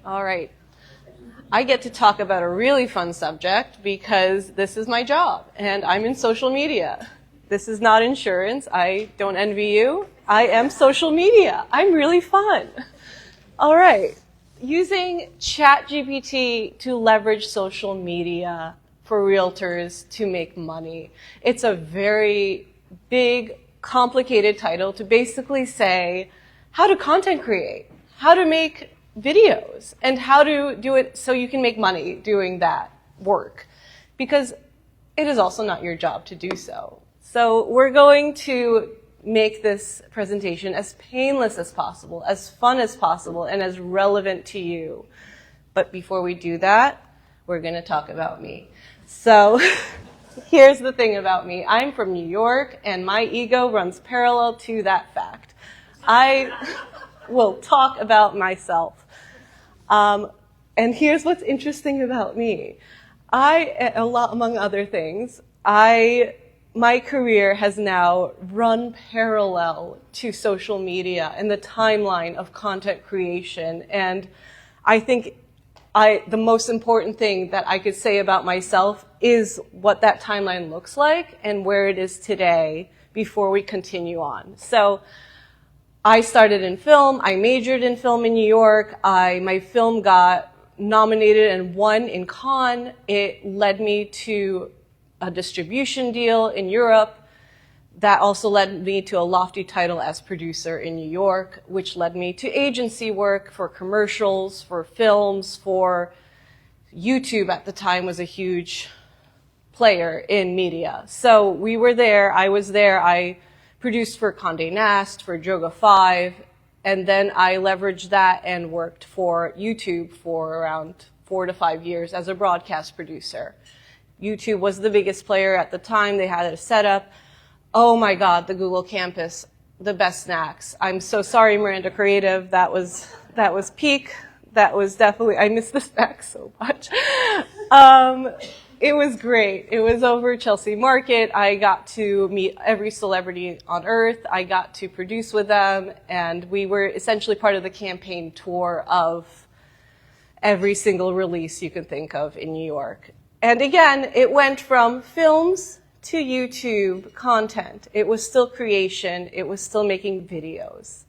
All right. I get to talk about a really fun subject because this is my job and I'm in social media. This is not insurance. I don't envy you. I am social media. I'm really fun. All right. Using ChatGPT to leverage social media for realtors to make money. It's a very big, complicated title to basically say how to content create, how to make videos, and how to do it so you can make money doing that work. Because it is also not your job to do so. So we're going to make this presentation as painless as possible, as fun as possible, and as relevant to you. But before we do that, we're going to talk about me. So here's the thing about me. I'm from New York, and my ego runs parallel to that fact. I will talk about myself. And here's what's interesting about me. Among other things, my career has now run parallel to social media and the timeline of content creation. And I think the most important thing that I could say about myself is what that timeline looks like and where it is today before we continue on. So I started in film. I majored in film in New York. My film got nominated and won in Cannes. It led me to a distribution deal in Europe. That also led me to a lofty title as producer in New York, which led me to agency work for commercials, for films, for YouTube at the time was a huge player in media. So we were there. I was there. I produced for Condé Nast, for Droga 5, and then I leveraged that and worked for YouTube for around 4 to 5 years as a broadcast producer. YouTube was the biggest player at the time. They had a setup. Oh my God, the Google campus, the best snacks. I'm so sorry, Miranda Creative. That was peak. That was definitely, I miss the snacks so much. It was great. It was over Chelsea Market. I got to meet every celebrity on earth. I got to produce with them, and we were essentially part of the campaign tour of every single release you can think of in New York. And again, it went from films to YouTube content. It was still creation. It was still making videos.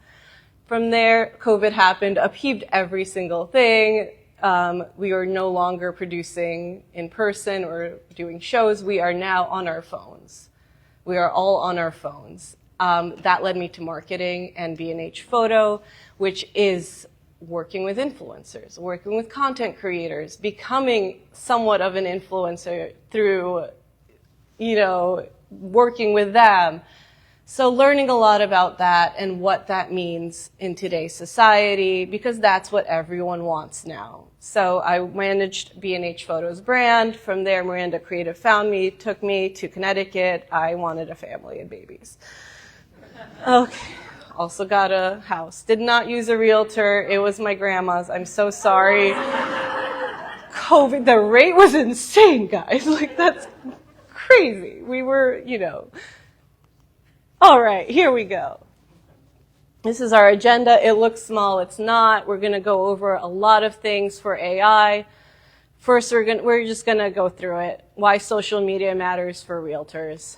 From there, COVID happened, upheaved every single thing. We are no longer producing in person or doing shows. We are now on our phones. We are all on our phones. That led me to marketing and B&H Photo, which is working with influencers, working with content creators, becoming somewhat of an influencer through, working with them. So learning a lot about that and what that means in today's society, because that's what everyone wants now. So I managed B&H Photo's brand. From there, Miranda Creative found me, took me to Connecticut. I wanted a family and babies. Okay. Also got a house. Did not use a realtor. It was my grandma's. I'm so sorry. COVID, the rate was insane, guys. That's crazy. We were, All right, here we go. This is our agenda. It looks small. It's not. We're going to go over a lot of things for AI. First, we're just going to go through it. Why social media matters for realtors.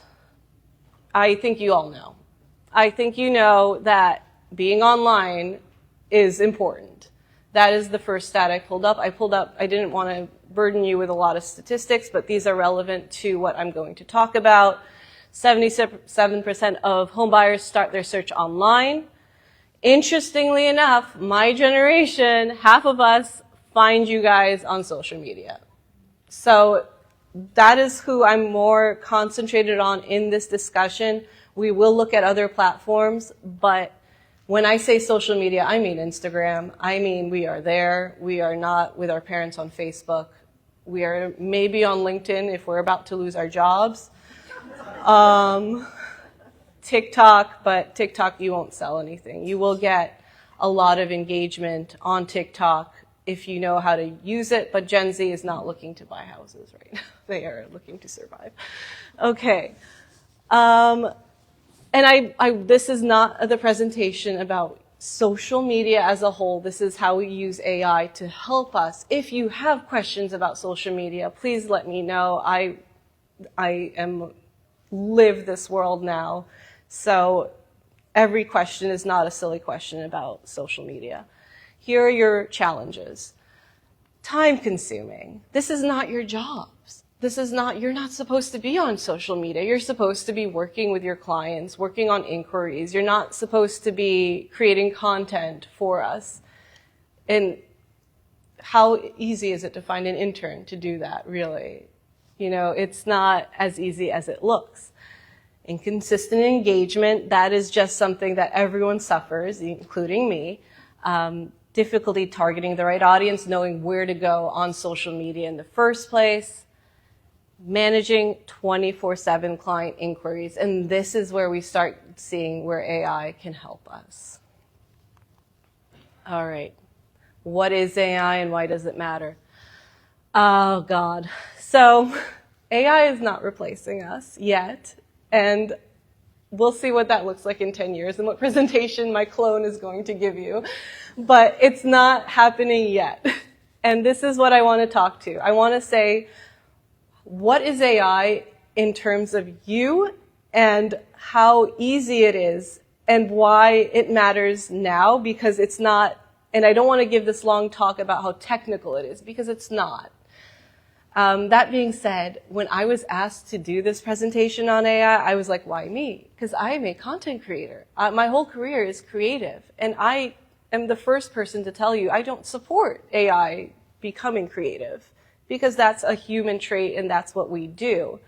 I think you all know. I think you know that being online is important. That is the first stat I pulled up. I didn't want to burden you with a lot of statistics, but these are relevant to what I'm going to talk about. 77% of home buyers start their search online. Interestingly enough, my generation, half of us find you guys on social media. So that is who I'm more concentrated on in this discussion. We will look at other platforms, but when I say social media, I mean Instagram. I mean we are there. We are not with our parents on Facebook. We are maybe on LinkedIn if we're about to lose our jobs. TikTok, but TikTok, you won't sell anything. You will get a lot of engagement on TikTok if you know how to use it, but Gen Z is not looking to buy houses right now. They are looking to survive. Okay. And this is not the presentation about social media as a whole, this is how we use AI to help us. If you have questions about social media, please let me know. I live this world now, so every question is not a silly question about social media. Here are your challenges. Time consuming. This is not your jobs. You're not supposed to be on social media. You're supposed to be working with your clients, working on inquiries. You're not supposed to be creating content for us. And how easy is it to find an intern to do that, really? It's not as easy as it looks. Inconsistent engagement, that is just something that everyone suffers, including me. Difficulty targeting the right audience, knowing where to go on social media in the first place. Managing 24/7 client inquiries. And this is where we start seeing where AI can help us. All right. What is AI and why does it matter? Oh, God. So AI is not replacing us yet. And we'll see what that looks like in 10 years and what presentation my clone is going to give you. But it's not happening yet. And this is what I want to talk to. I want to say, what is AI in terms of you and how easy it is and why it matters now, because it's not, and I don't want to give this long talk about how technical it is, because it's not. That being said, when I was asked to do this presentation on AI, I was like, why me? Because I am a content creator. My whole career is creative, and I am the first person to tell you I don't support AI becoming creative, because that's a human trait and that's what we do.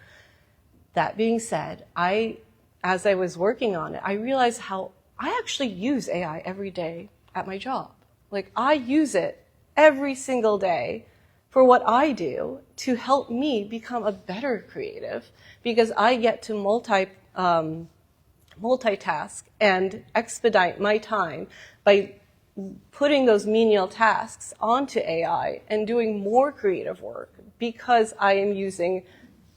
That being said, as I was working on it, I realized how I actually use AI every day at my job. Like, I use it every single day for what I do to help me become a better creative, because I get to multitask and expedite my time by putting those menial tasks onto AI and doing more creative work, because I am using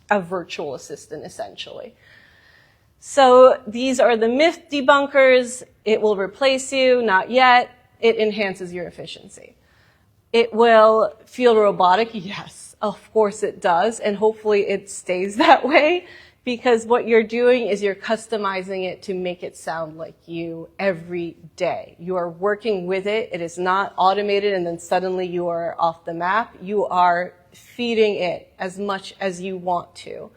a virtual assistant, essentially. So these are the myth debunkers. It will replace you, not yet. It enhances your efficiency. It will feel robotic, yes, of course it does, and hopefully it stays that way, because what you're doing is you're customizing it to make it sound like you every day. You are working with it. It is not automated and then suddenly you are off the map. You are feeding it as much as you want to.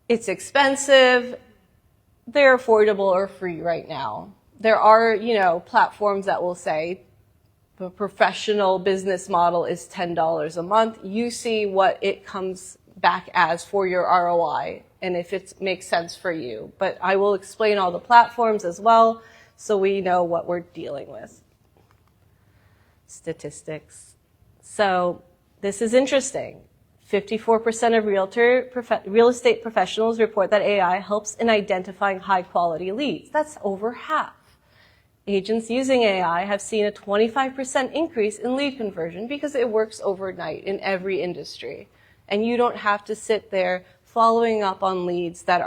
It's expensive. They're affordable or free right now. There are, platforms that will say the professional business model is $10 a month. You see what it comes back as for your ROI and if it makes sense for you. But I will explain all the platforms as well so we know what we're dealing with. Statistics. So this is interesting. 54% of real estate professionals report that AI helps in identifying high-quality leads. That's over half. Agents using AI have seen a 25% increase in lead conversion because it works overnight in every industry. And you don't have to sit there following up on leads that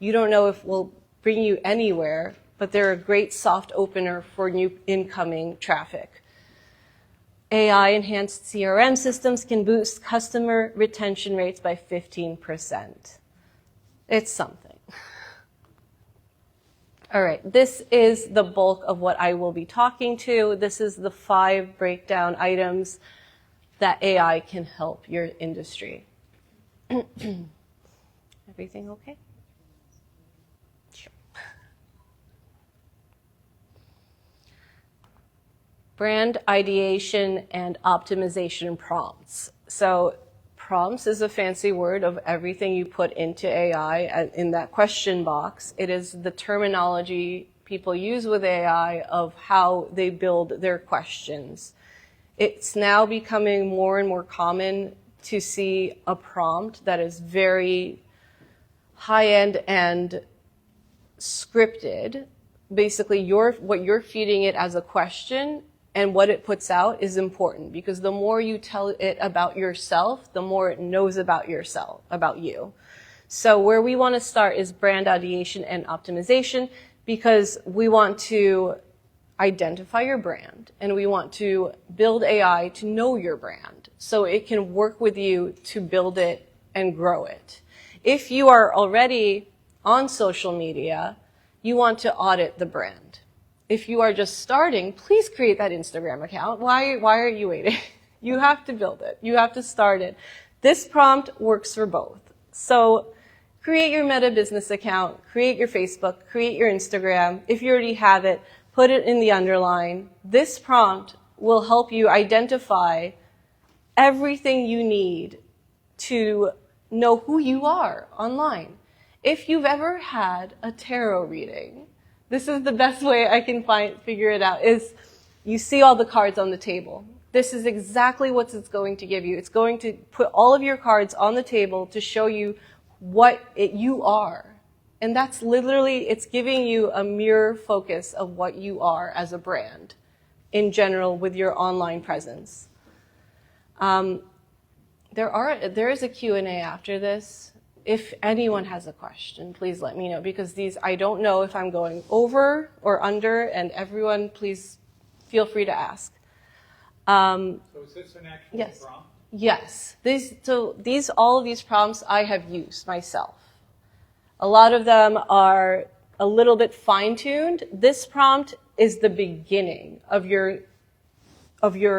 you don't know if will bring you anywhere, but they're a great soft opener for new incoming traffic. AI-enhanced CRM systems can boost customer retention rates by 15%. It's something. All right, this is the bulk of what I will be talking to. This is the 5 breakdown items that AI can help your industry. Everything okay? Sure. Brand ideation and optimization prompts. So prompts is a fancy word of everything you put into AI in that question box. It is the terminology people use with AI of how they build their questions. It's now becoming more and more common to see a prompt that is very high-end and scripted. Basically, what you're feeding it as a question and what it puts out is important, because the more you tell it about yourself, the more it knows about you. So where we want to start is brand ideation and optimization, because we want to identify your brand, and we want to build AI to know your brand so it can work with you to build it and grow it. If you are already on social media, you want to audit the brand. If you are just starting, please create that Instagram account. Why are you waiting? You have to build it. You have to start it. This prompt works for both. So create your Meta business account, create your Facebook, create your Instagram. If you already have it, put it in the underline. This prompt will help you identify everything you need to know who you are online. If you've ever had a tarot reading, this is the best way I can figure it out, is you see all the cards on the table. This is exactly what it's going to give you. It's going to put all of your cards on the table to show you what you are. And that's literally, it's giving you a mirror focus of what you are as a brand in general with your online presence. There is a Q&A after this. If anyone has a question, please let me know, because I don't know if I'm going over or under, and everyone, please feel free to ask. So is this an actual prompt? Yes. All of these prompts I have used myself. A lot of them are a little bit fine-tuned. This prompt is the beginning of your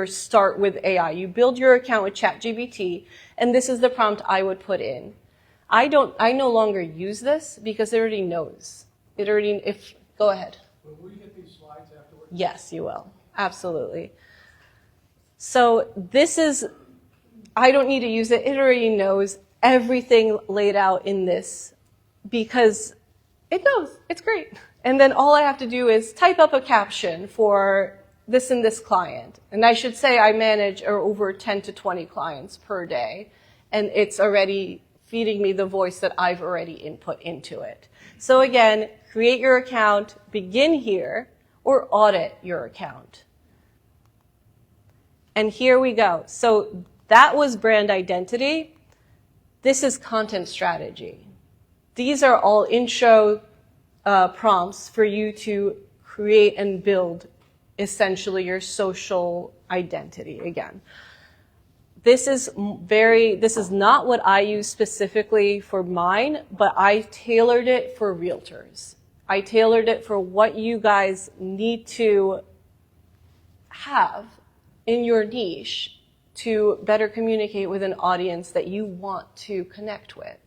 start with AI. You build your account with ChatGPT, and this is the prompt I would put in. I no longer use this because it already knows. Go ahead. Will we get these slides afterwards? Yes, you will. Absolutely. So I don't need to use it. It already knows everything laid out in this because it knows. It's great. And then all I have to do is type up a caption for this and this client. And I should say I manage over 10 to 20 clients per day. And it's already feeding me the voice that I've already input into it. So again, create your account, begin here, or audit your account. And here we go. So that was brand identity. This is content strategy. These are all intro prompts for you to create and build essentially your social identity again. This is not what I use specifically for mine, but I tailored it for realtors. I tailored it for what you guys need to have in your niche to better communicate with an audience that you want to connect with.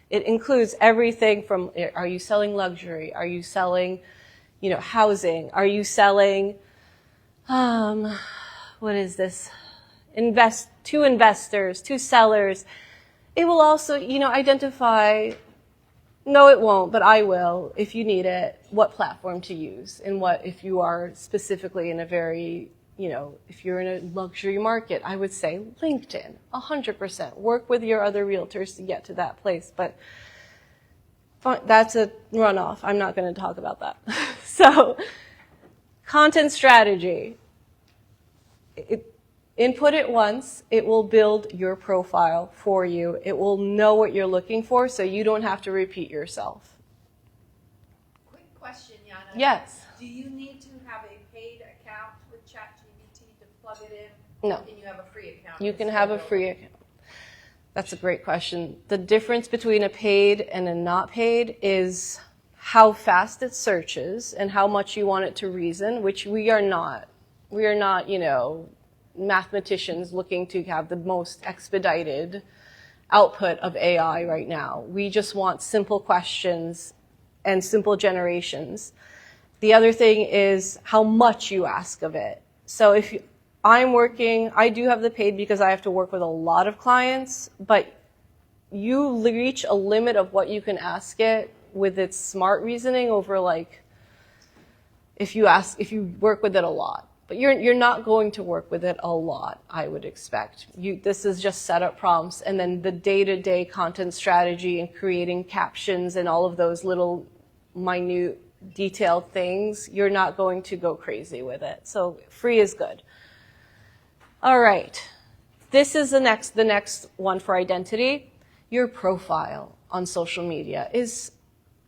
It includes everything from, are you selling luxury? Are you selling, housing? Are you selling, what is this? To investors, to sellers. It will also, identify, no, it won't, but I will, if you need it, what platform to use and if you are specifically in a very, if you're in a luxury market, I would say LinkedIn, 100%. Work with your other realtors to get to that place. But that's a runoff. I'm not going to talk about that. So, content strategy. Input it once. It will build your profile for you. It will know what you're looking for, so you don't have to repeat yourself. Quick question, Yana. Yes. Do you need to have a paid account with ChatGPT to plug it in? No. Or can you have a free account? You can have a free account. That's a great question. The difference between a paid and a not paid is how fast it searches and how much you want it to reason, which we are not. We are not, mathematicians looking to have the most expedited output of AI right now. We just want simple questions and simple generations. The other thing is how much you ask of it. So I do have the paid because I have to work with a lot of clients, but you reach a limit of what you can ask it with its smart reasoning over if you work with it a lot. But you're not going to work with it a lot, I would expect. This is just setup prompts, and then the day-to-day content strategy and creating captions and all of those little minute detailed things, you're not going to go crazy with it. So free is good. All right. This is the next one for identity. Your profile on social media is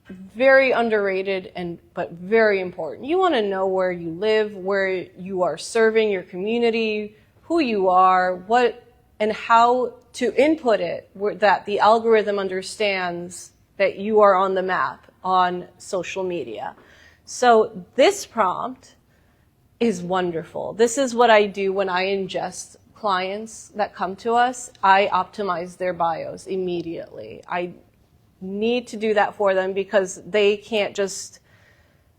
very underrated but very important. You want to know where you live, where you are serving your community, who you are, what and how to input it that the algorithm understands that you are on the map on social media. So this prompt is wonderful. This is what I do when I ingest clients that come to us. I optimize their bios immediately. I need to do that for them because they can't just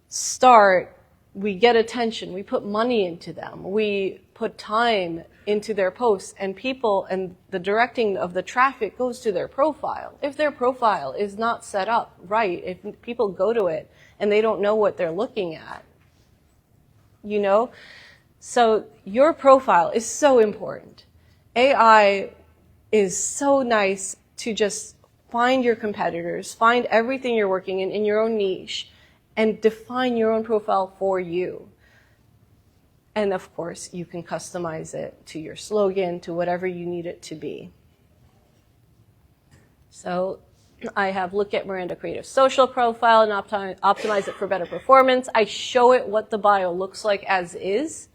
start. We get attention. We put money into them. We put time into their posts, and people and the directing of the traffic goes to their profile. If their profile is not set up right, if people go to it and they don't know what they're looking at, you know? So your profile is so important. AI is so nice to just find your competitors, find everything you're working in your own niche, and define your own profile for you. And of course, you can customize it to your slogan, to whatever you need it to be. So I have look at Miranda Creative Social Profile and optimize it for better performance. I show it what the bio looks like as is,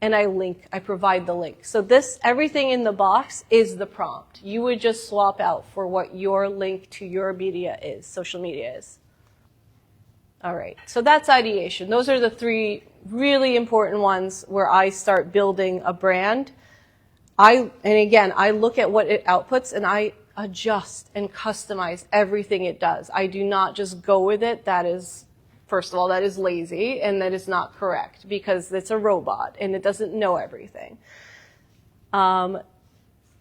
and I provide the link. So everything in the box is the prompt. You would just swap out for what your link to your media is, social media is. All right, so that's ideation. Those are the 3 really important ones where I start building a brand. And again, I look at what it outputs and I adjust and customize everything it does. I do not just go with it. That is, first of all, that is lazy and that is not correct because it's a robot and it doesn't know everything.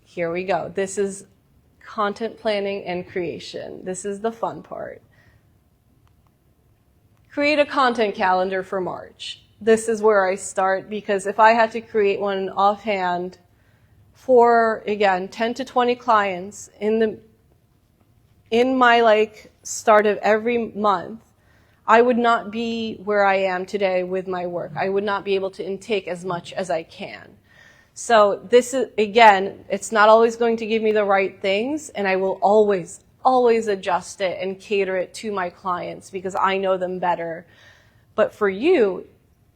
Here we go. This is content planning and creation. This is the fun part. Create a content calendar for March. This is where I start because if I had to create one offhand for, again, 10 to 20 clients in my start of every month, I would not be where I am today with my work. I would not be able to intake as much as I can. So this is, again, it's not always going to give me the right things, and I will always adjust it and cater it to my clients because I know them better. But for you,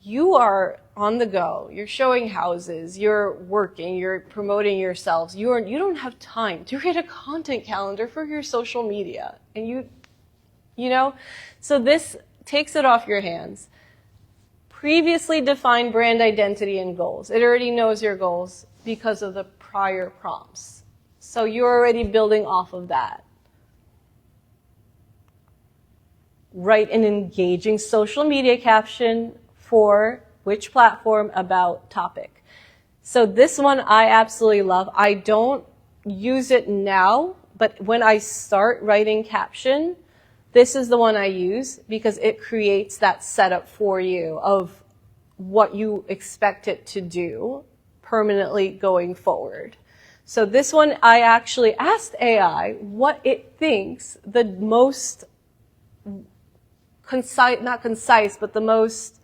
you are on the go. You're showing houses, you're working, you're promoting yourselves. You don't have time to create a content calendar for your social media. And you know, so this takes it off your hands. Previously defined brand identity and goals. It already knows your goals because of the prior prompts. So you're already building off of that. Write an engaging social media caption for which platform about topic. So this one I absolutely love. I don't use it now, but when I start writing caption, this is the one I use because it creates that setup for you of what you expect it to do permanently going forward. So this one, I actually asked AI what it thinks the most concise, not concise, but the most,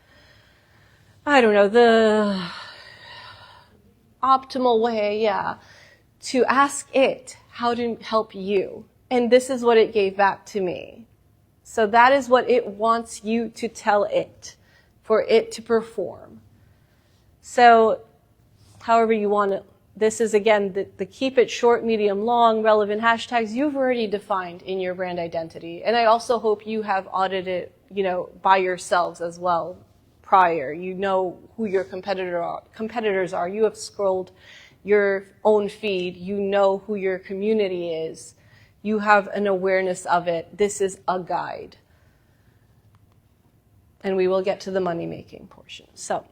I don't know, the optimal way, to ask it how to help you. And this is what it gave back to me. So that is what it wants you to tell it for it to perform. So however you want it. This is, again, the keep it short, medium, long, relevant hashtags you've already defined in your brand identity. And I also hope you have audited, by yourselves as well prior. You know who your competitors are. You have scrolled your own feed. You know who your community is. You have an awareness of it. This is a guide. And we will get to the money-making portion. So,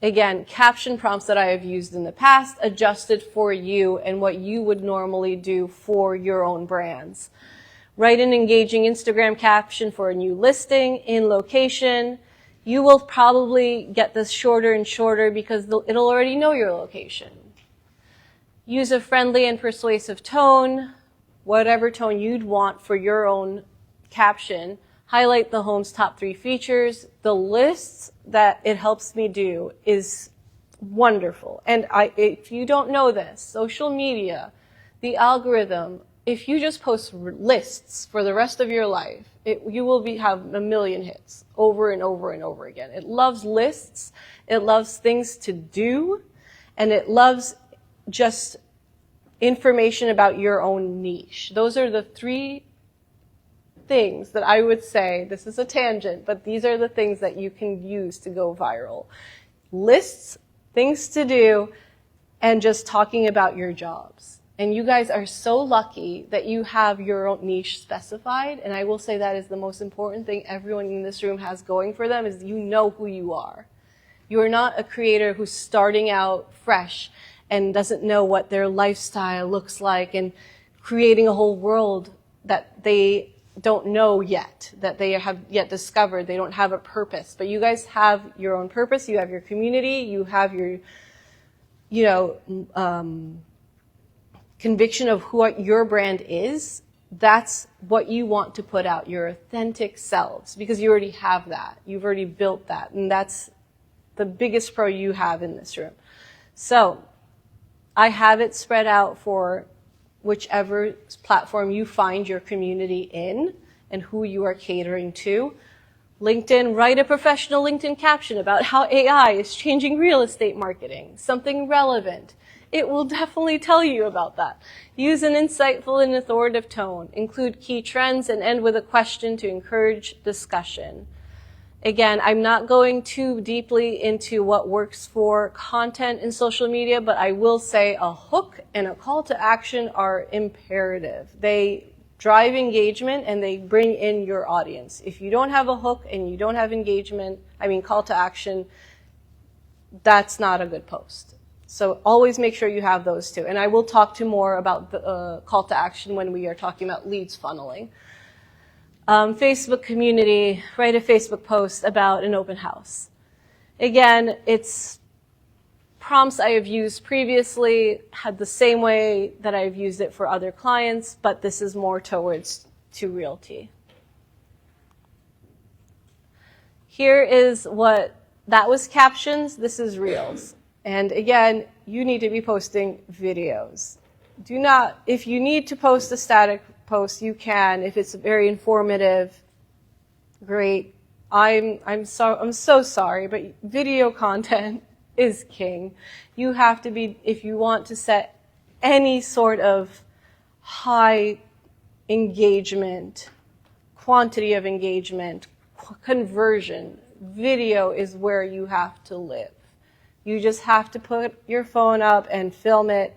again, caption prompts that I have used in the past, adjusted for you and what you would normally do for your own brands. Write an engaging Instagram caption for a new listing in location. You will probably get this shorter and shorter because it'll already know your location. Use a friendly and persuasive tone, whatever tone you'd want for your own caption. Highlight the home's top 3 features. The lists that it helps me do is wonderful. And if you don't know this, social media, the algorithm if you just post lists for the rest of your life, you will have a million hits over and over and over again. It loves lists, it loves things to do, and it loves just information about your own niche. Those are the three things that I would say, this is a tangent, but these are the things that you can use to go viral. Lists, things to do, and just talking about your jobs. And you guys are so lucky that you have your own niche specified. And I will say that is the most important thing everyone in this room has going for them, is you know who you are. You are not a creator who's starting out fresh and doesn't know what their lifestyle looks like and creating a whole world that they don't know yet, that they have yet discovered. They don't have a purpose. But you guys have your own purpose. You have your community. You have your, conviction of what your brand is. That's what you want to put out, your authentic selves, because you already have that. You've already built that. And that's the biggest pro you have in this room. So I have it spread out for whichever platform you find your community in and who you are catering to. LinkedIn, write a professional LinkedIn caption about how AI is changing real estate marketing, something relevant. It will definitely tell you about that. Use an insightful and authoritative tone. Include key trends and end with a question to encourage discussion. Again, I'm not going too deeply into what works for content in social media, but I will say a hook and a call to action are imperative. They drive engagement and they bring in your audience. If you don't have a hook and you don't have call to action, that's not a good post. So always make sure you have those two. And I will talk more about the call to action when we are talking about leads funneling. Facebook community, write a Facebook post about an open house. Again, it's prompts I have used previously, had the same way that I've used it for other clients, but this is more towards to realty. Here is that was captions, this is reels. And again, you need to be posting videos. If you need to post a static post, you can. If it's very informative, great. I'm so sorry, but video content is king. You have to be, if you want to set any sort of high engagement, quantity of engagement, conversion, video is where you have to live. You just have to put your phone up and film it.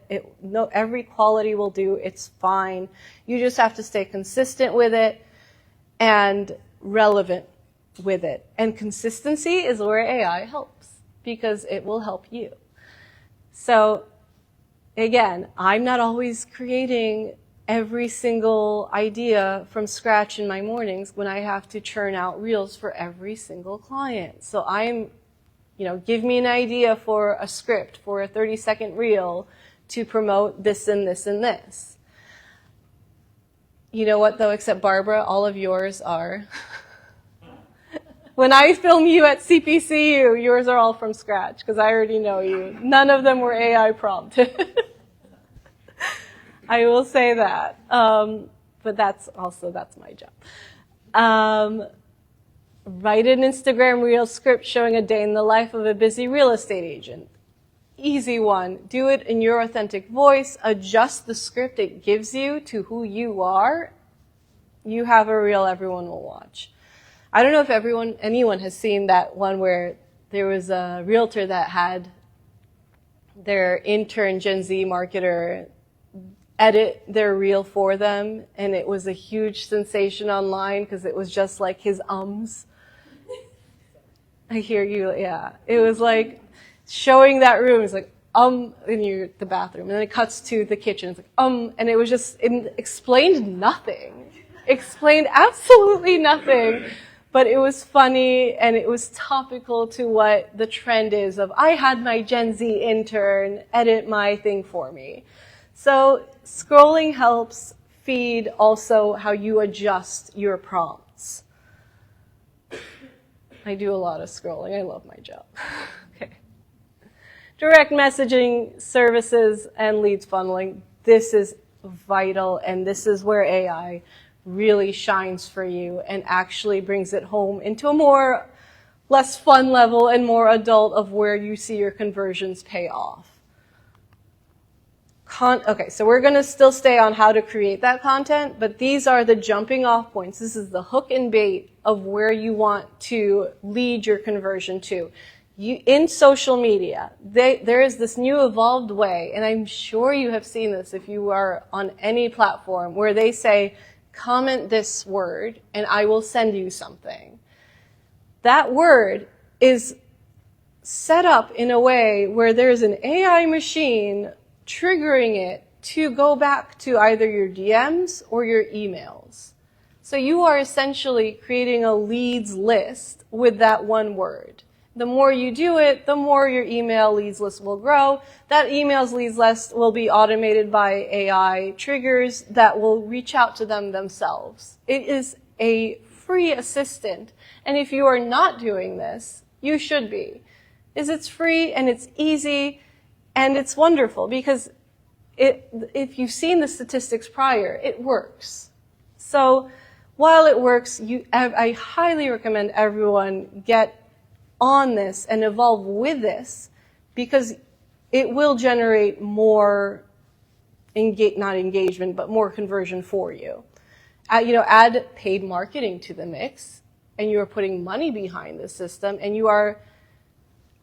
Every quality will do. It's fine. You just have to stay consistent with it and relevant with it. And consistency is where AI helps, because it will help you. So again, I'm not always creating every single idea from scratch in my mornings when I have to churn out reels for every single client. So give me an idea for a script, for a 30-second reel to promote this and this and this. You know what, though, except Barbara, all of yours are. When I film you at CPCU, yours are all from scratch, because I already know you. None of them were AI prompted. I will say that. But that's my job. Write an Instagram reel script showing a day in the life of a busy real estate agent. Easy one. Do it in your authentic voice. Adjust the script it gives you to who you are. You have a reel everyone will watch. I don't know if anyone has seen that one where there was a realtor that had their intern Gen Z marketer edit their reel for them, and it was a huge sensation online because it was just like his ums. I hear you, yeah. It was like showing that room. It's like, in the bathroom. And then it cuts to the kitchen. It's like, and it was just, it explained nothing. Explained absolutely nothing. But it was funny, and it was topical to what the trend is of, I had my Gen Z intern edit my thing for me. So scrolling helps feed also how you adjust your prompts. I do a lot of scrolling. I love my job. Okay. Direct messaging services and leads funneling. This is vital, and this is where AI really shines for you and actually brings it home into a more less fun level and more adult of where you see your conversions pay off. Okay, so we're going to still stay on how to create that content, but these are the jumping off points. This is the hook and bait of where you want to lead your conversion to. In social media, there is this new evolved way, and I'm sure you have seen this if you are on any platform, where they say, comment this word and I will send you something. That word is set up in a way where there's an AI machine triggering it to go back to either your DMs or your emails. So you are essentially creating a leads list with that one word. The more you do it, the more your email leads list will grow. That emails leads list will be automated by AI triggers that will reach out to them themselves. It is a free assistant. And if you are not doing this, you should be. It's free and it's easy and it's wonderful because if you've seen the statistics prior, it works. So while it works, I highly recommend everyone get on this and evolve with this because it will generate more, not engagement, but more conversion for you. Add paid marketing to the mix and you are putting money behind the system and you are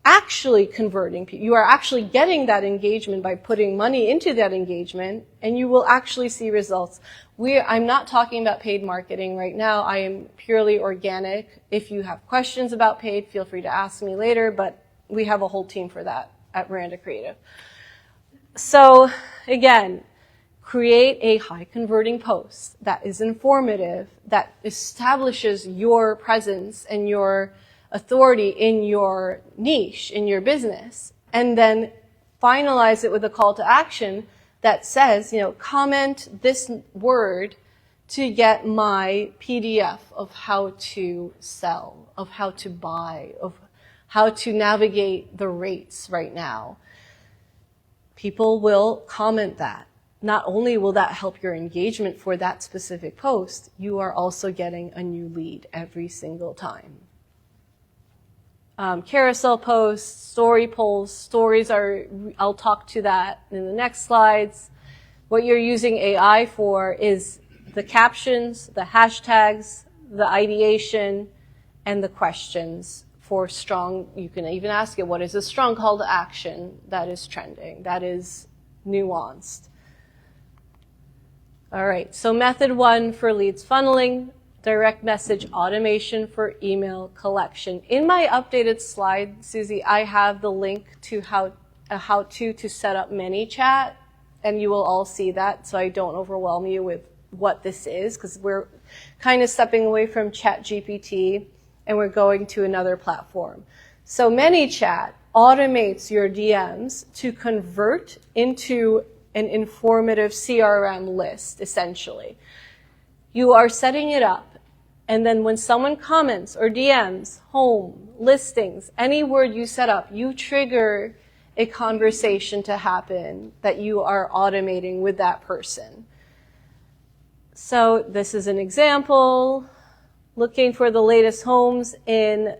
actually converting people. You are actually getting that engagement by putting money into that engagement, and you will actually see results. I'm not talking about paid marketing right now. I am purely organic. If you have questions about paid, feel free to ask me later, but we have a whole team for that at Miranda Creative. So again, create a high converting post that is informative, that establishes your presence and your authority in your niche, in your business, and then finalize it with a call to action that says, comment this word to get my PDF of how to sell, of how to buy, of how to navigate the rates right now. People will comment that. Not only will that help your engagement for that specific post, you are also getting a new lead every single time. Carousel posts, story polls, I'll talk to that in the next slides. What you're using AI for is the captions, the hashtags, the ideation, and the questions for strong. You can even ask it, what is a strong call to action that is trending, that is nuanced? All right, so method 1 for leads funneling. Direct message automation for email collection. In my updated slide, Susie, I have the link to how to set up ManyChat, and you will all see that, so I don't overwhelm you with what this is, because we're kind of stepping away from ChatGPT, and we're going to another platform. So ManyChat automates your DMs to convert into an informative CRM list, essentially. You are setting it up, and then when someone comments or DMs, home, listings, any word you set up, you trigger a conversation to happen that you are automating with that person. So this is an example. Looking for the latest homes in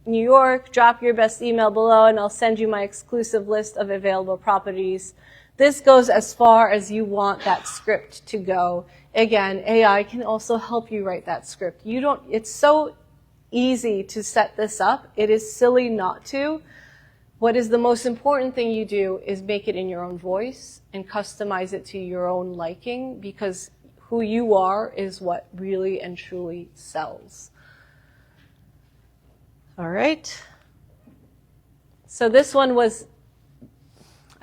New York, drop your best email below and I'll send you my exclusive list of available properties. This goes as far as you want that script to go. Again, AI can also help you write that script. It's so easy to set this up. It is silly not to. What is the most important thing you do is make it in your own voice and customize it to your own liking, because who you are is what really and truly sells. All right. So this one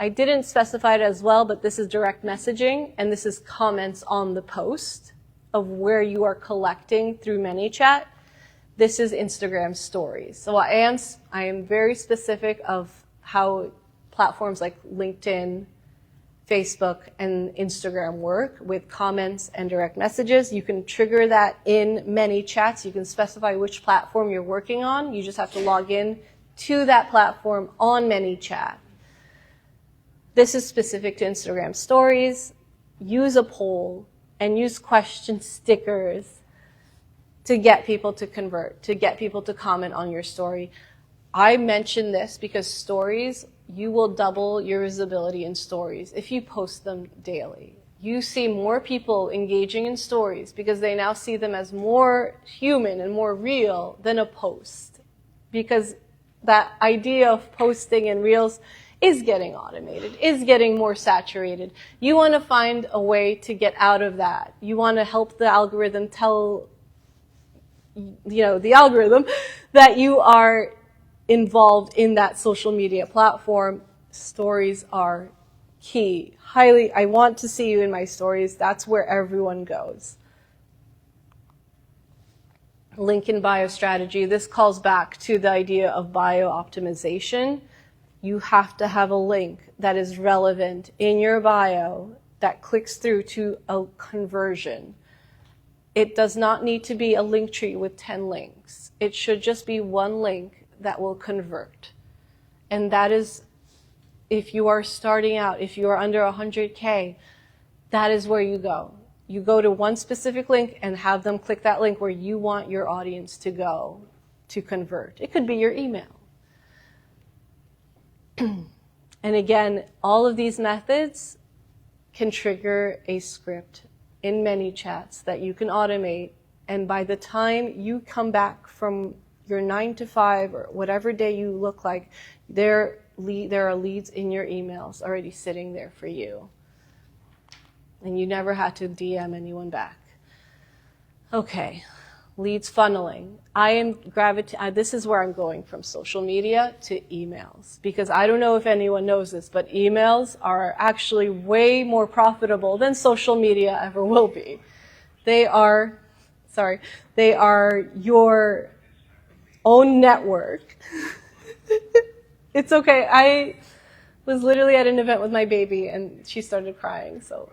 I didn't specify it as well, but this is direct messaging, and this is comments on the post of where you are collecting through ManyChat. This is Instagram stories. So I am very specific of how platforms like LinkedIn, Facebook, and Instagram work with comments and direct messages. You can trigger that in ManyChats. You can specify which platform you're working on. You just have to log in to that platform on ManyChat. This is specific to Instagram stories. use a poll and use question stickers to get people to convert, to get people to comment on your story. I mention this because stories, you will double your visibility in stories if you post them daily. You see more people engaging in stories because they now see them as more human and more real than a post. Because that idea of posting and reels is getting automated, is getting more saturated. You want to find a way to get out of that. You want to help the algorithm tell, the algorithm that you are involved in that social media platform. Stories are key. I want to see you in my stories. That's where everyone goes. Link in bio strategy. This calls back to the idea of bio optimization. You have to have a link that is relevant in your bio that clicks through to a conversion. It does not need to be a link tree with 10 links. It should just be one link that will convert. And that is, if you are starting out, if you are under 100K, that is where you go. You go to one specific link and have them click that link where you want your audience to go to convert. It could be your email. And again, all of these methods can trigger a script in ManyChats that you can automate. And by the time you come back from your 9 to 5 or whatever day you look like, there are leads in your emails already sitting there for you. And you never had to DM anyone back. Okay, leads funneling. This is where I'm going from social media to emails. Because I don't know if anyone knows this, but emails are actually way more profitable than social media ever will be. They are your own network. It's okay. I was literally at an event with my baby and she started crying, so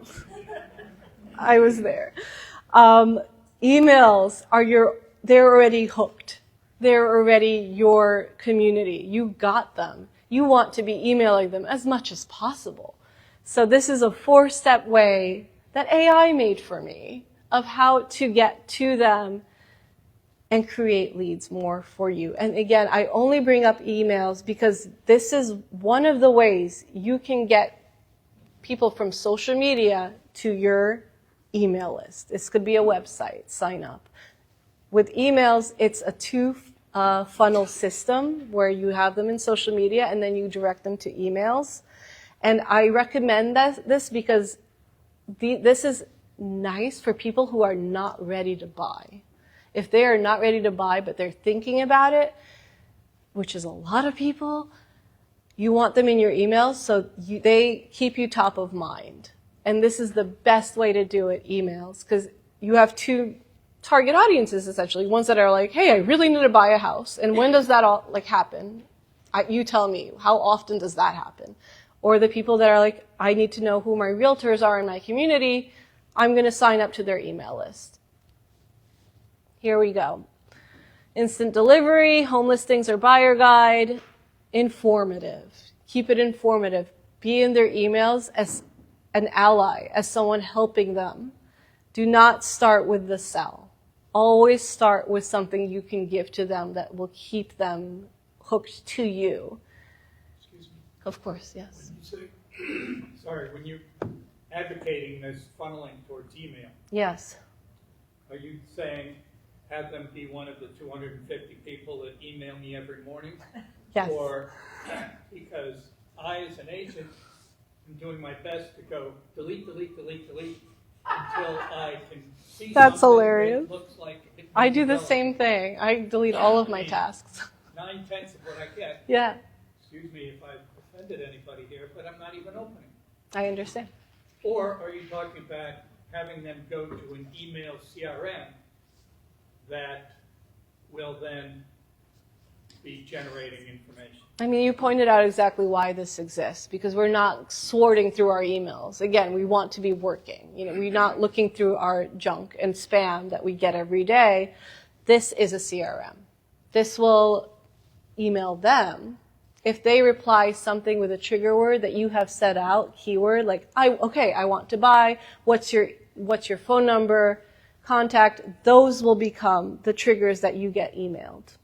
I was there. Emails they're already hooked. They're already your community. You got them. You want to be emailing them as much as possible. So this is a 4-step way that AI made for me of how to get to them and create leads more for you. And again, I only bring up emails because this is one of the ways you can get people from social media to your email list. This could be a website, sign up. With emails, it's a 2-funnel system where you have them in social media and then you direct them to emails. And I recommend this because this is nice for people who are not ready to buy. If they are not ready to buy, but they're thinking about it, which is a lot of people, you want them in your emails so they keep you top of mind. And this is the best way to do it, emails, because you have 2 target audiences, essentially. Ones that are like, hey, I really need to buy a house. And when does that all happen? You tell me, how often does that happen? Or the people that are like, I need to know who my realtors are in my community. I'm going to sign up to their email list. Here we go. Instant delivery, home listings or buyer guide, informative. Keep it informative. Be in their emails as an ally, as someone helping them. Do not start with the sell. Always start with something you can give to them that will keep them hooked to you. Excuse me. Of course, yes. When you're advocating this funneling towards email, Yes. are you saying have them be one of the 250 people that email me every morning? Yes. Or because I, as an agent, am doing my best to go delete until I can see That's something hilarious. that looks like it I may do be the relevant. same thing. I delete all of my tasks. 9/10 of what I get. Yeah, Excuse me if I've offended anybody here, but I'm not even opening. I understand. Or are you talking about having them go to an email CRM that will then be generating information? I mean, you pointed out exactly why this exists, because we're not sorting through our emails. Again, we want to be working. We're not looking through our junk and spam that we get every day. This is a CRM. This will email them if they reply something with a trigger word that you have set out, keyword, like, I want to buy, what's your phone number, contact, those will become the triggers that you get emailed.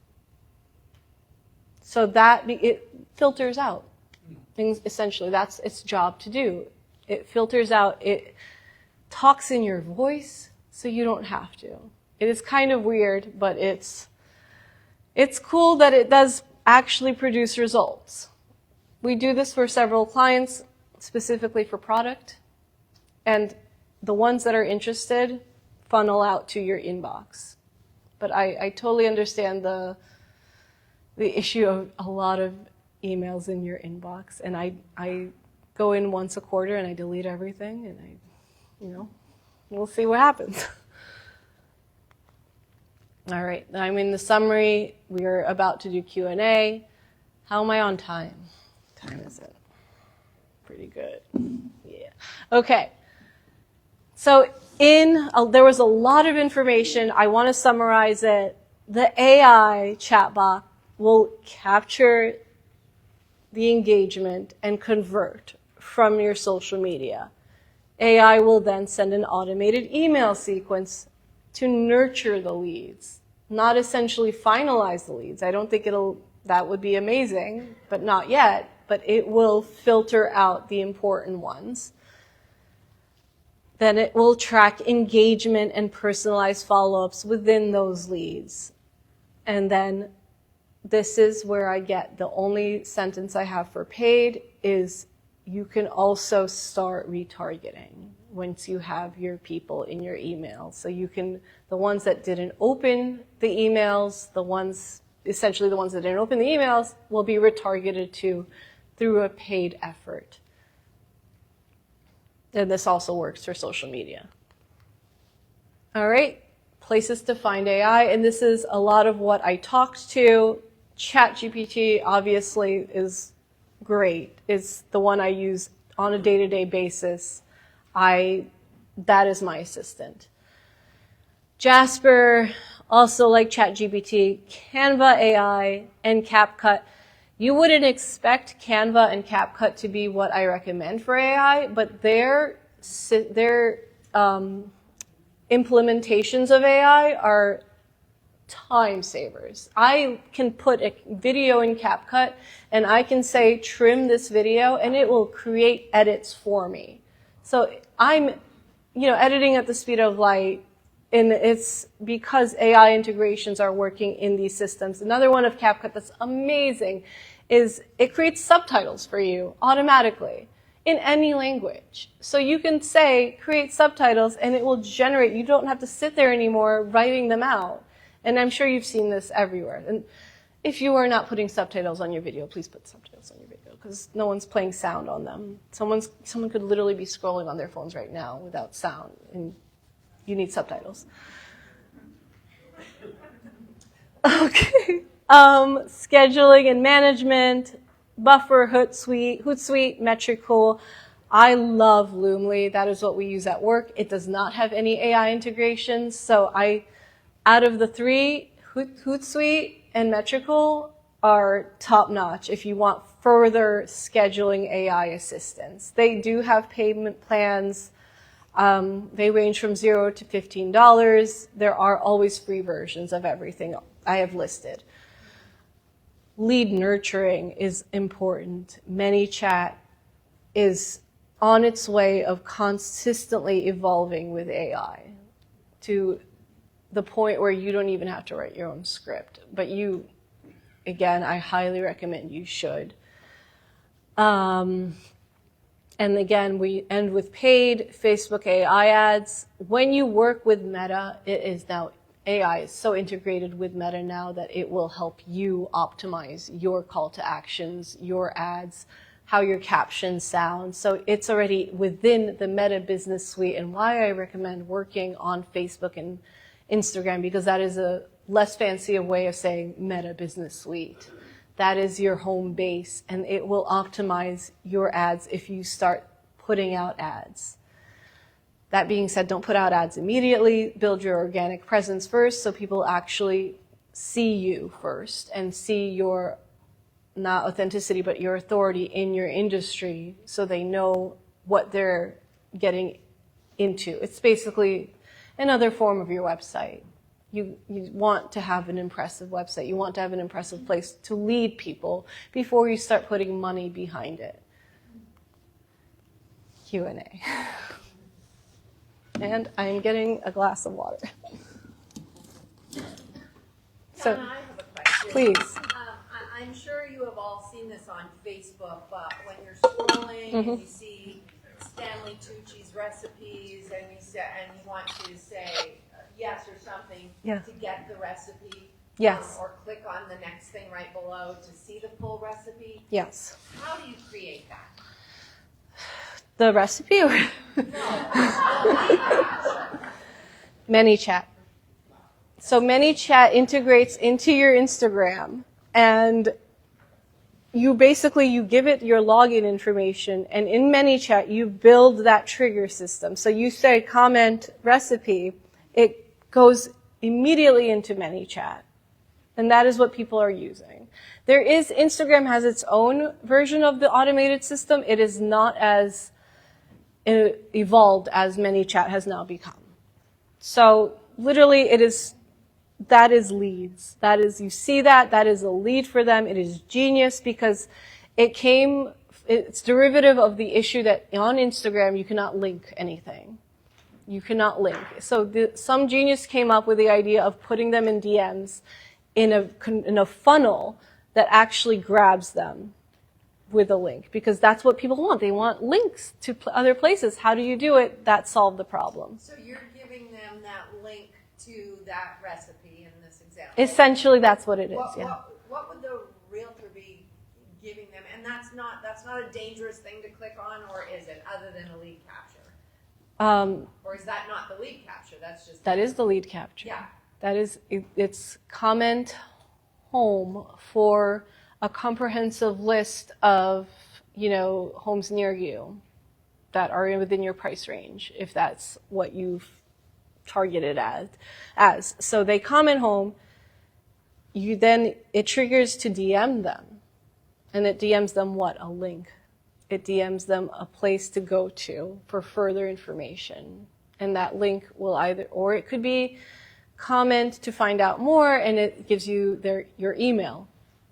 So it filters out things, essentially. That's its job to do. It filters out, it talks in your voice so you don't have to. It is kind of weird, but it's cool that it does actually produce results. We do this for several clients, specifically for product, and the ones that are interested funnel out to your inbox. But I totally understand the issue of a lot of emails in your inbox, and I go in once a quarter and I delete everything, and we'll see what happens. All right, I'm in the summary. We're about to do Q&A. How am I on time? What time is it? Pretty good. Yeah. Okay. So there was a lot of information. I want to summarize it. The AI chatbot will capture the engagement and convert from your social media. AI will then send an automated email sequence to nurture the leads, not essentially finalize the leads. I don't think that would be amazing, but not yet. But it will filter out the important ones. Then it will track engagement and personalized follow-ups within those leads. And then this is where I get the only sentence I have for paid is you can also start retargeting once you have your people in your email. So the ones that didn't open the emails, essentially the ones that didn't open the emails will be retargeted through a paid effort. And this also works for social media. All right, places to find AI, and this is a lot of what I talked to. ChatGPT obviously is great. It's the one I use on a day-to-day basis. That is my assistant. Jasper, also like ChatGPT, Canva AI, and CapCut. You wouldn't expect Canva and CapCut to be what I recommend for AI, but their implementations of AI are time savers. I can put a video in CapCut and I can say, trim this video, and it will create edits for me. So I'm, editing at the speed of light, and it's because AI integrations are working in these systems. Another one of CapCut that's amazing is it creates subtitles for you automatically in any language. So you can say, create subtitles, and it will generate. You don't have to sit there anymore writing them out. And I'm sure you've seen this everywhere. And if you are not putting subtitles on your video, please put subtitles on your video, because no one's playing sound on them. Someone could literally be scrolling on their phones right now without sound, and you need subtitles. Okay. Scheduling and management, Buffer, Hootsuite, Metricool. I love Loomly. That is what we use at work. It does not have any AI integrations. So out of the three, Hootsuite and Metricool are top notch if you want further scheduling AI assistance. They do have payment plans. They range from $0 to $15. There are always free versions of everything I have listed. Lead nurturing is important. ManyChat is on its way of consistently evolving with AI to the point where you don't even have to write your own script. But again, I highly recommend you should. And again, we end with paid Facebook AI ads. When you work with Meta, AI is so integrated with Meta now that it will help you optimize your call to actions, your ads, how your captions sound. So it's already within the Meta Business Suite, and why I recommend working on Facebook and Instagram, because that is a less fancy way of saying Meta Business Suite. That is your home base, and it will optimize your ads if you start putting out ads. That being said, don't put out ads immediately. Build your organic presence first so people actually see you first and see your not authenticity, but your authority in your industry so they know what they're getting into. It's basically another form of your website. You want to have an impressive website. You want to have an impressive place to lead people before you start putting money behind it. Q&A. And I'm getting a glass of water. So, Donna, I have a question. please. I'm sure you have all seen this on Facebook, but when you're scrolling and you see Stanley Tucci's recipes and you want to say yes or something to get the recipe, Yes. or click on the next thing right below to see the full recipe. Yes. How do you create that? The recipe or ManyChat. So ManyChat integrates into your Instagram, and you give it your login information, and in ManyChat you build that trigger system. So you say comment recipe, it goes immediately into ManyChat. And that is what people are using. Instagram has its own version of the automated system. It is not as evolved as ManyChat has now become. So literally that is leads. You see that is a lead for them. It is genius because it's derivative of the issue that on Instagram you cannot link anything. You cannot link. So some genius came up with the idea of putting them in DMs in a funnel that actually grabs them with a link, because that's what people want. They want links to other places. How do you do it? That solved the problem. So you're giving them that link to that recipe in this example. Essentially, that's what it is. What would the realtor be giving them? And that's not a dangerous thing to click on, or is it, other than a lead capture? Or is that not the lead capture? That is the lead capture. Yeah. It's comment home for a comprehensive list of, homes near you that are within your price range, if that's what you've targeted as. So they comment home, it triggers to DM them. And it DMs them what? A link. It DMs them a place to go to for further information. And that link will or it could be comment to find out more, and it gives you your email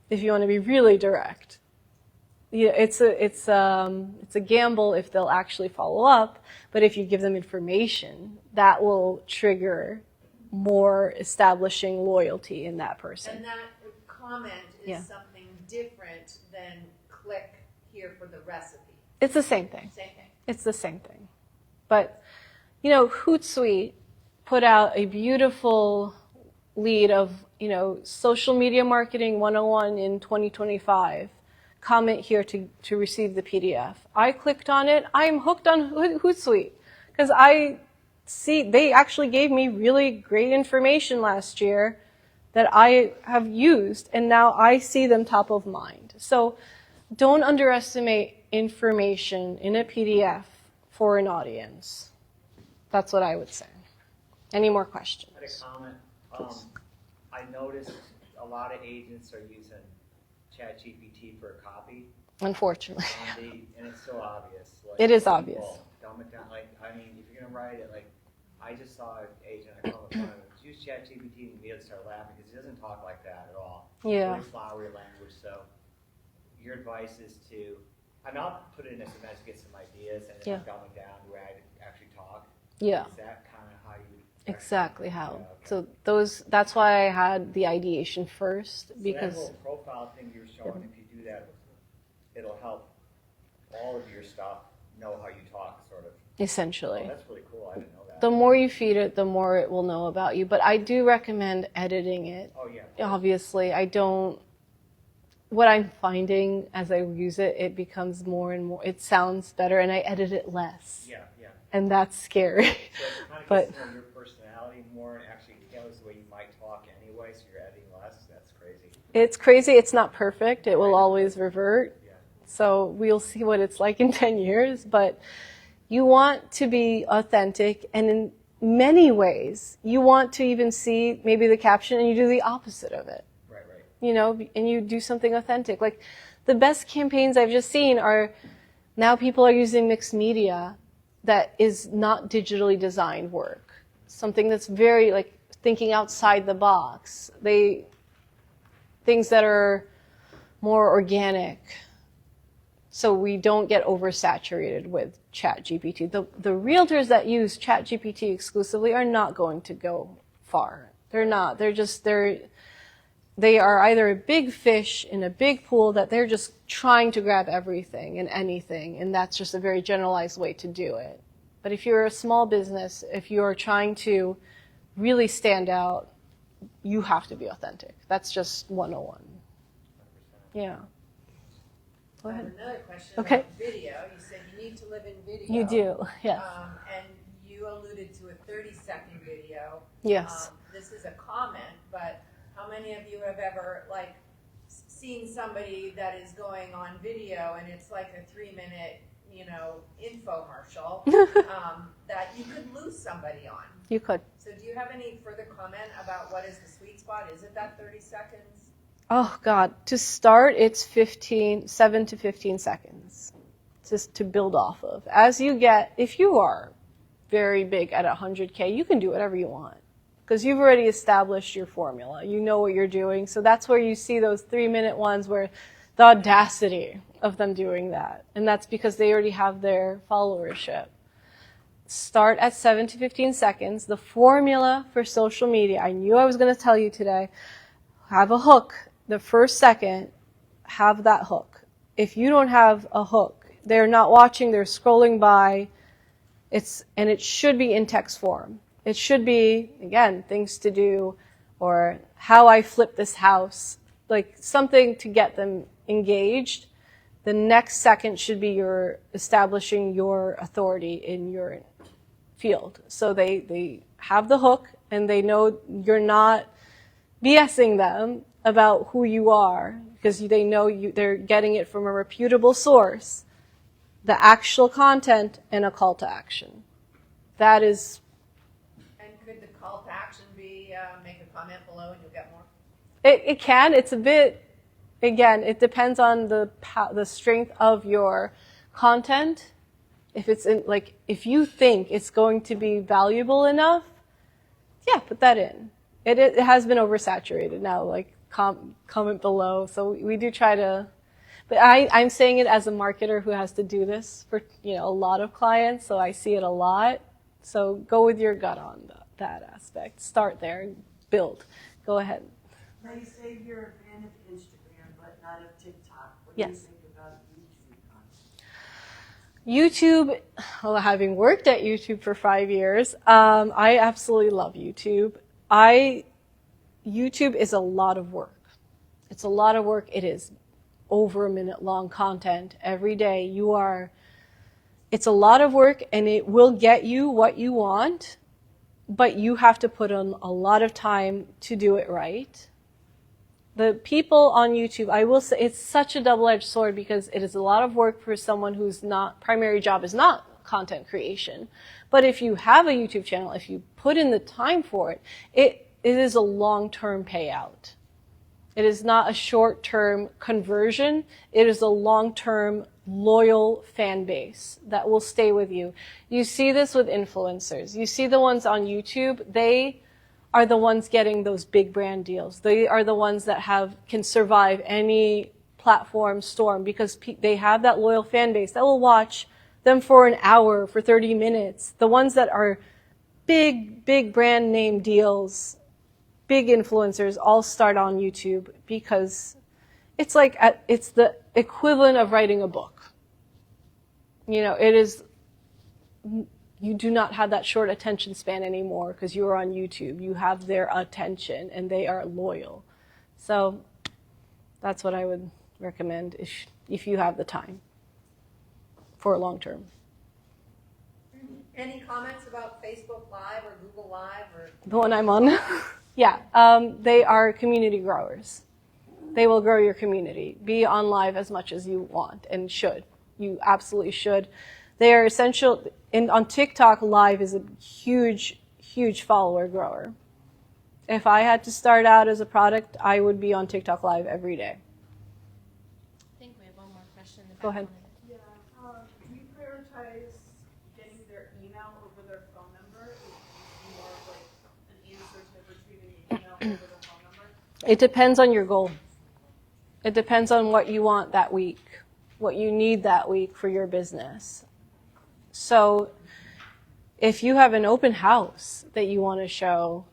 if you want to be really direct. It's a gamble if they'll actually follow up, but if you give them information, that will trigger more establishing loyalty in that person. And that comment is something different than click here for the recipe. It's the same thing. Same thing. It's the same thing. But, Hootsuite put out a beautiful lead of, social media marketing 101 in 2025. Comment here to receive the PDF. I clicked on it. I'm hooked on Hootsuite because they actually gave me really great information last year that I have used, and now I see them top of mind. So don't underestimate information in a PDF for an audience. That's what I would say. Any more questions? I had a comment. I noticed a lot of agents are using ChatGPT for a copy. Unfortunately. And it's so obvious. It is obvious. Dumb it down. If you're going to write it, I just saw an agent, I called him, use ChatGPT, and we had to start laughing because he doesn't talk like that at all. Yeah. Really flowery language. So your advice is I'll put it in SMS to get some ideas, and then I'm dumbing down the way I actually talk. Yeah. Is that kind of how you... Exactly how. Yeah, okay. So that's why I had the ideation first, because So that little profile thing you're showing, if you do that, it'll help all of your stuff know how you talk, sort of. essentially. Oh, that's really cool. I didn't know that. The more you feed it, the more it will know about you. But I do recommend editing it. Oh, yeah. Obviously, what I'm finding as I use it, it becomes more and more, it sounds better, and I edit it less. Yeah, yeah. And that's scary. So it kind of But gets to know your personality more and actually tailors the way you might talk anyway, so you're editing less. That's crazy. it's crazy. It's not perfect. It will always revert. Yeah. So we'll see what it's like in 10 years. But you want to be authentic, and in many ways, you want to even see maybe the caption and you do the opposite of it. Right, right. you know, and you do something authentic. Like the best campaigns I've just seen are now people are using mixed media that is not digitally designed work. Something that's very like thinking outside the box. Things that are more organic. So we don't get oversaturated with ChatGPT. The realtors that use ChatGPT exclusively are not going to go far. They're not. They are either a big fish in a big pool that they're just trying to grab everything and anything, and that's just a very generalized way to do it. But if you're a small business, if you're trying to really stand out, you have to be authentic. That's just 101. Yeah. Go I have ahead. another question Okay. about video. You said you need to live in video. You do, yes. And you alluded to a 30-second video. Yes. This is a comment, but how many of you have ever like seen somebody that is going on video and it's like a 3-minute, infomercial that you could lose somebody on? You could. So do you have any further comment about what is the sweet spot? Is it that 30 seconds? Oh, God. To start, it's 7 to 15 seconds just to build off of. If you are very big at 100K, you can do whatever you want because you've already established your formula. You know what you're doing. So that's where you see those 3-minute ones where the audacity of them doing that. And that's because they already have their followership. Start at 7 to 15 seconds. The formula for social media, I knew I was going to tell you today, have a hook. The first second, have that hook. If you don't have a hook, they're not watching, they're scrolling by, and it should be in text form. It should be, again, things to do, or how I flip this house, like something to get them engaged. The next second should be your establishing your authority in your field. So they have the hook, and they know you're not BSing them about who you are because they know they're getting it from a reputable source, the actual content, and a call to action. That is. And could the call to action be make a comment below and you'll get more? It can. It's a bit. Again, it depends on the strength of your content. If you think it's going to be valuable enough, yeah, put that in. It has been oversaturated now, like comment below. So we do try to, but I'm saying it as a marketer who has to do this for, a lot of clients. So I see it a lot. So go with your gut on that aspect. Start there and build. Go ahead. Now you say you're a fan of Instagram, but not of TikTok. What Yes. do you think about YouTube content? YouTube, well, having worked at YouTube for 5 years, I absolutely love YouTube. YouTube is a lot of work. It's a lot of work. It is over a minute long content every day. It's a lot of work and it will get you what you want, but you have to put in a lot of time to do it right. The people on YouTube, I will say it's such a double-edged sword because it is a lot of work for someone whose primary job is not content creation. But if you have a YouTube channel, if you put in the time for it, it is a long-term payout. It is not a short-term conversion. It is a long-term loyal fan base that will stay with you. You see this with influencers. You see the ones on YouTube, they are the ones getting those big brand deals. They are the ones that can survive any platform storm because they have that loyal fan base that will watch them for an hour, for 30 minutes. The ones that are big brand name deals, big influencers all start on YouTube because it's the equivalent of writing a book. It is, you do not have that short attention span anymore because you are on YouTube. You have their attention and they are loyal. So that's what I would recommend if you have the time for long term. Any comments about Facebook Live or Google Live or? The one I'm on? Yeah, they are community growers. They will grow your community. Be on live as much as you want and should. You absolutely should. They are essential. On TikTok, live is a huge follower grower. If I had to start out as a product, I would be on TikTok Live every day. I think we have one more question. Go ahead. Yeah, do you prioritize getting their email over their phone number? Is it more of like an answer to retrieving the email over the phone number? It depends on your goal. It depends on what you want that week, what you need that week for your business. So if you have an open house that you want to show,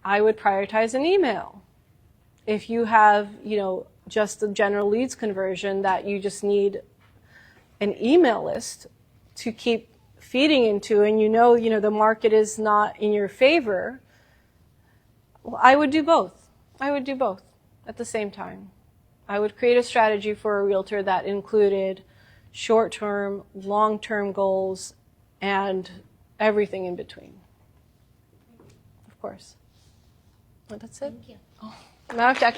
I would prioritize an email. If you have, just the general leads conversion that you just need an email list to keep feeding into, and the market is not in your favor, well, I would do both. I would do both at the same time. I would create a strategy for a realtor that included short-term, long-term goals, and everything in between. Of course. Well, that's it. Thank you. Now, Jack.